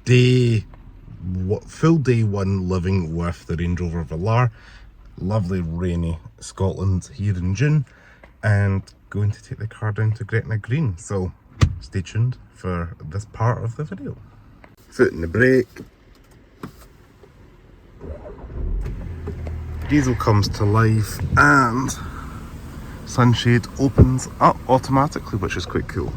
full day one living with the Range Rover Velar. Lovely rainy Scotland here in June, and going to take the car down to Gretna Green, so stay tuned for this part of the video. Foot in the brake, diesel comes to life, and sunshade opens up automatically, which is quite cool.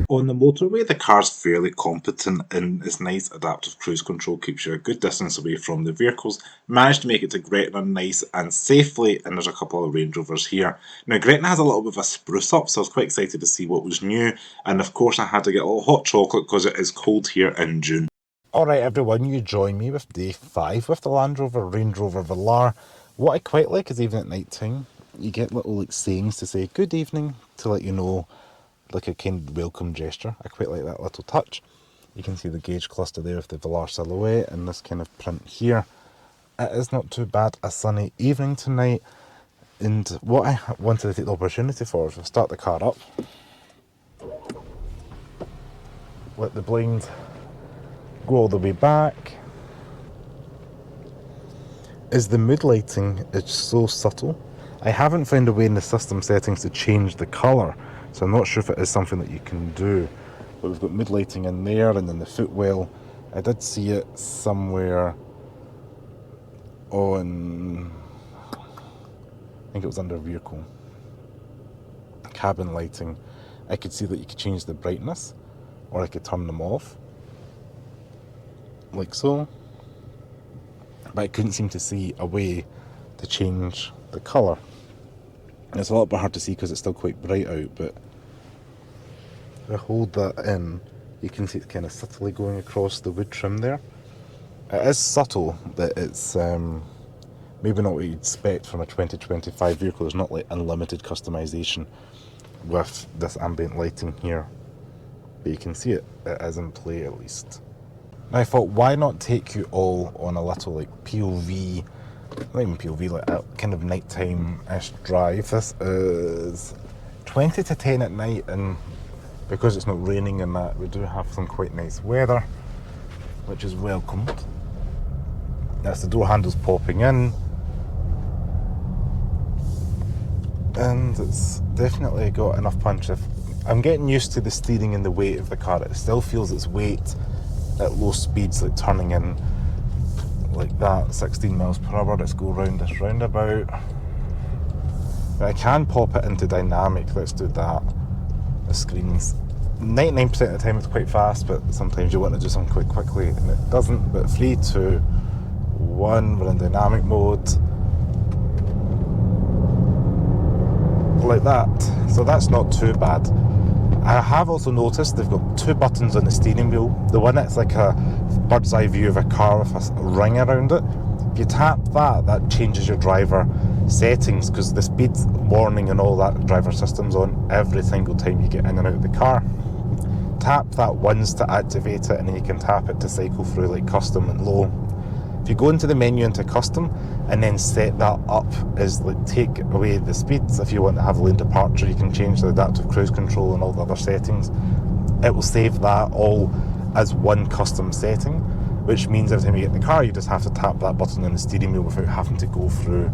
On the motorway, the car's fairly competent and its nice adaptive cruise control keeps you a good distance away from the vehicles. Managed to make it to Gretna nice and safely, and there's a couple of Range Rovers here. Now, Gretna has a little bit of a spruce up, so I was quite excited to see what was new, and of course I had to get a little hot chocolate because it is cold here in June. Alright everyone, you join me with day 5 with the Land Rover Range Rover Velar. What I quite like is even at night time, you get little sayings to say good evening to let you know, like a kind of welcome gesture. I quite like that little touch. You can see the gauge cluster there of the Velar silhouette and this kind of print here. It is not too bad a sunny evening tonight, and what I wanted to take the opportunity for is to start the car up, let the blind go all the way back. Is the mood lighting is so subtle. I haven't found a way in the system settings to change the colour, so I'm not sure if it is something that you can do. But we've got mood lighting in there, and then the footwell. I did see it somewhere on, I think it was under vehicle. Cabin lighting. I could see that you could change the brightness, or I could turn them off, like so. But I couldn't seem to see a way to change the colour. It's a little bit hard to see because it's still quite bright out, but if I hold that in, you can see it's kind of subtly going across the wood trim there. It is subtle, that it's maybe not what you'd expect from a 2025 vehicle. There's not like unlimited customization with this ambient lighting here, but you can see it is in play at least. Now I thought, why not take you all on a little like POV, not even POV, like a kind of nighttime-ish drive. This is 20 to 10 at night, and because it's not raining and that, we do have some quite nice weather, which is welcomed. That's the door handles popping in, and it's definitely got enough punch. I'm getting used to the steering and the weight of the car. It still feels its weight at low speeds, like turning in like that, 16 miles per hour. Let's go round this roundabout. But I can pop it into dynamic. Let's do that. The screens, 99% of the time it's quite fast, but sometimes you want to do something quite quickly and it doesn't. But 3, 2, 1, we're in dynamic mode, like that. So that's not too bad. I have also noticed they've got 2 buttons on the steering wheel. The one that's like a bird's eye view of a car with a ring around it. If you tap that, that changes your driver settings, because the speed warning and all that driver system's on every single time you get in and out of the car. Tap that once to activate it, and then you can tap it to cycle through like custom and low. If you go into the menu into custom and then set that up as like take away the speeds, if you want to have lane departure, you can change the adaptive cruise control and all the other settings. It will save that all as one custom setting, which means every time you get in the car you just have to tap that button on the steering wheel without having to go through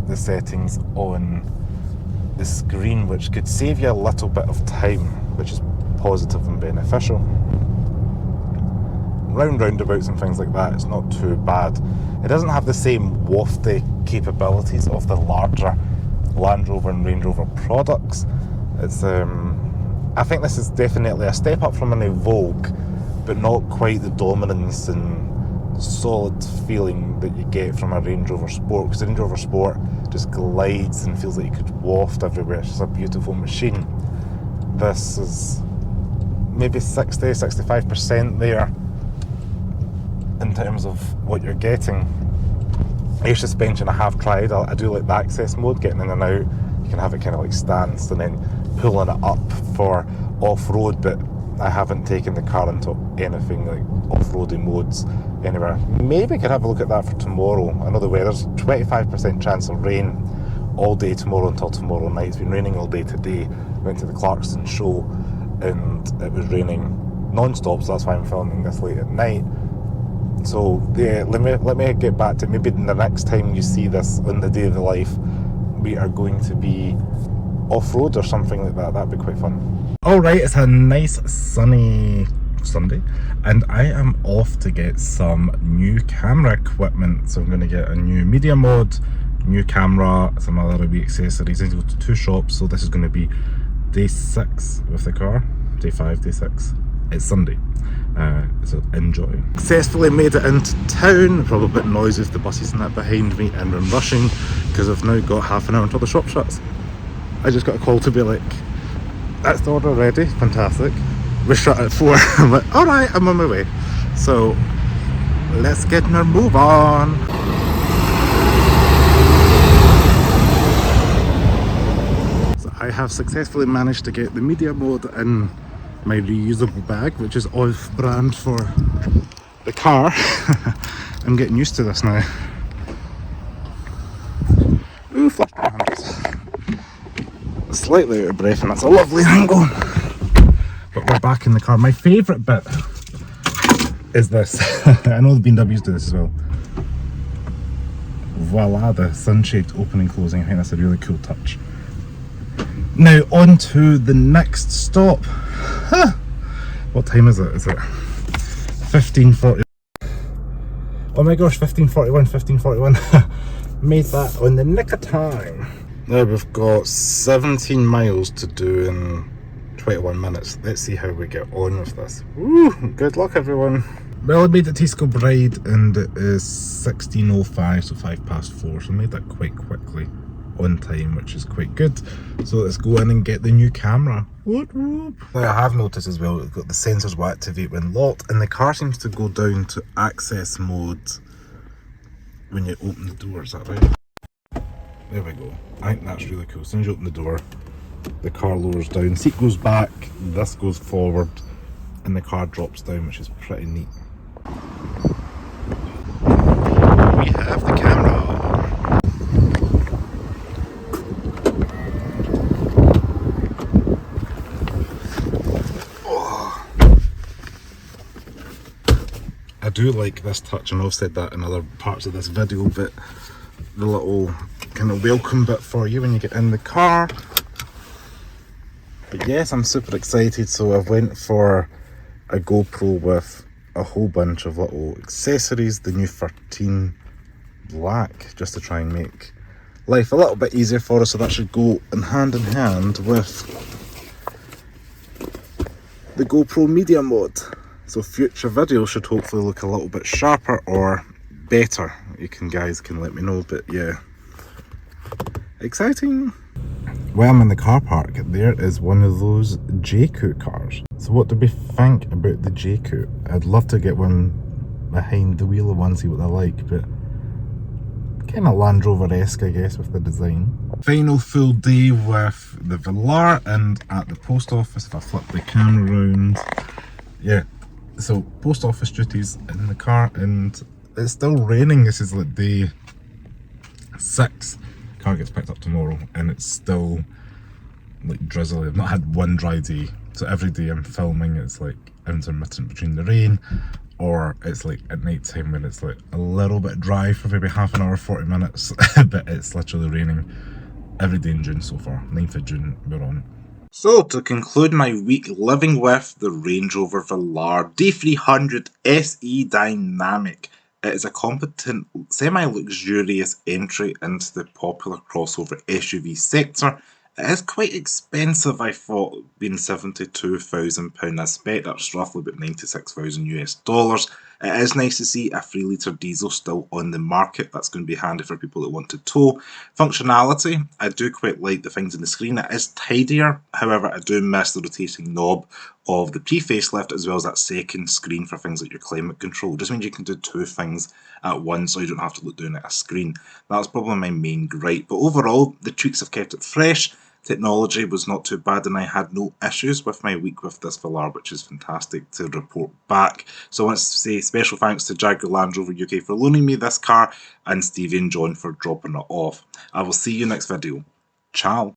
the settings on the screen, which could save you a little bit of time, which is positive and beneficial. Roundabouts and things like that, it's not too bad. It doesn't have the same wafty capabilities of the larger Land Rover and Range Rover products. It's I think this is definitely a step up from an Evoque, but not quite the dominance and solid feeling that you get from a Range Rover Sport, because the Range Rover Sport just glides and feels like you could waft everywhere. It's just a beautiful machine. This is maybe 60-65% there in terms of what you're getting. Air suspension I have tried. I do like the access mode, getting in and out. You can have it kind of like stance and then pulling it up for off-road, but I haven't taken the car into anything like off-roady modes anywhere. Maybe I could have a look at that for tomorrow. I know the weather's 25% chance of rain all day tomorrow until tomorrow night. It's been raining all day today. Went to the Clarkson show and it was raining non-stop, so that's why I'm filming this late at night. So yeah, let me get back to maybe the next time you see this on the day of the life, we are going to be off-road or something like that. That'd be quite fun. Alright, it's a nice sunny Sunday and I am off to get some new camera equipment. So I'm going to get a new media mod, new camera, some other wee accessories. I need to go to 2 shops, so this is going to be day 6 with the car, day 5, day 6. It's Sunday, so enjoy. Successfully made it into town. Probably a bit noisy with the buses and that behind me, and I'm rushing because I've now got half an hour until the shop shuts. I just got a call to be like, that's the order ready, fantastic. We shut at 4. I'm like, alright, I'm on my way. So let's get our move on. So I have successfully managed to get the media mode in my reusable bag, which is off brand for the car. I'm getting used to this now. Ooh, flash my hands. Slightly out of breath, and that's a lovely angle. But we're back in the car. My favourite bit is this. I know the BMWs do this as well. Voila, the sun-shaped opening closing. I think that's a really cool touch. Now on to the next stop. Huh. What time is it? Is it 15:40? Oh my gosh, 15:41. Made that on the nick of time. Now we've got 17 miles to do in 21 minutes. Let's see how we get on with this. Woo! Good luck, everyone. Well, I made it to Tisco Bride and it is 16:05, so 4:05. So I made that quite quickly on time, which is quite good. So let's go in and get the new camera. Whoop, whoop. Now I have noticed as well, we've got the sensors will activate when locked, and the car seems to go down to access mode when you open the door. Is that right? There we go. I think that's really cool. As soon as you open the door, the car lowers down, seat goes back, this goes forward, and the car drops down, which is pretty neat. We have the camera. Oh. I do like this touch, and I've said that in other parts of this video, but the little kind of welcome bit for you when you get in the car. But yes, I'm super excited. So I've went for a GoPro with a whole bunch of little accessories, the new 13 black, just to try and make life a little bit easier for us. So that should go in hand with the GoPro media mode. So future videos should hopefully look a little bit sharper or better. You guys can let me know, but yeah, exciting. Well, I'm in the car park. There is one of those JM cars. So what do we think about the JM? I'd love to get one behind the wheel of one, see what they're like, but kind of Land Rover-esque, I guess, with the design. Final full day with the Velar, and at the post office, if I flip the camera around, yeah, so post office duties in the car, and it's still raining. This is like day 6. Car gets picked up tomorrow and it's still like drizzly. I've not had one dry day, so every day I'm filming it's like intermittent between the rain, or it's like at night time when it's like a little bit dry for maybe half an hour, 40 minutes, but it's literally raining every day in June so far. 9th of June we're on. So to conclude my week living with the Range Rover Velar D300 SE Dynamic. It is a competent, semi-luxurious entry into the popular crossover SUV sector. It is quite expensive, I thought, being £72,000 a spec. That's roughly about $96,000 US. It is nice to see a 3-litre diesel still on the market. That's going to be handy for people that want to tow. Functionality, I do quite like the things on the screen. It is tidier, however I do miss the rotating knob of the pre-facelift, as well as that second screen for things like your climate control. It just means you can do 2 things at once, so you don't have to look down at a screen. That's probably my main gripe, but overall the tweaks have kept it fresh. Technology was not too bad, and I had no issues with my week with this Velar, which is fantastic to report back. So I want to say special thanks to Jaguar Land Rover UK for loaning me this car, and Stevie and John for dropping it off. I will see you next video. Ciao.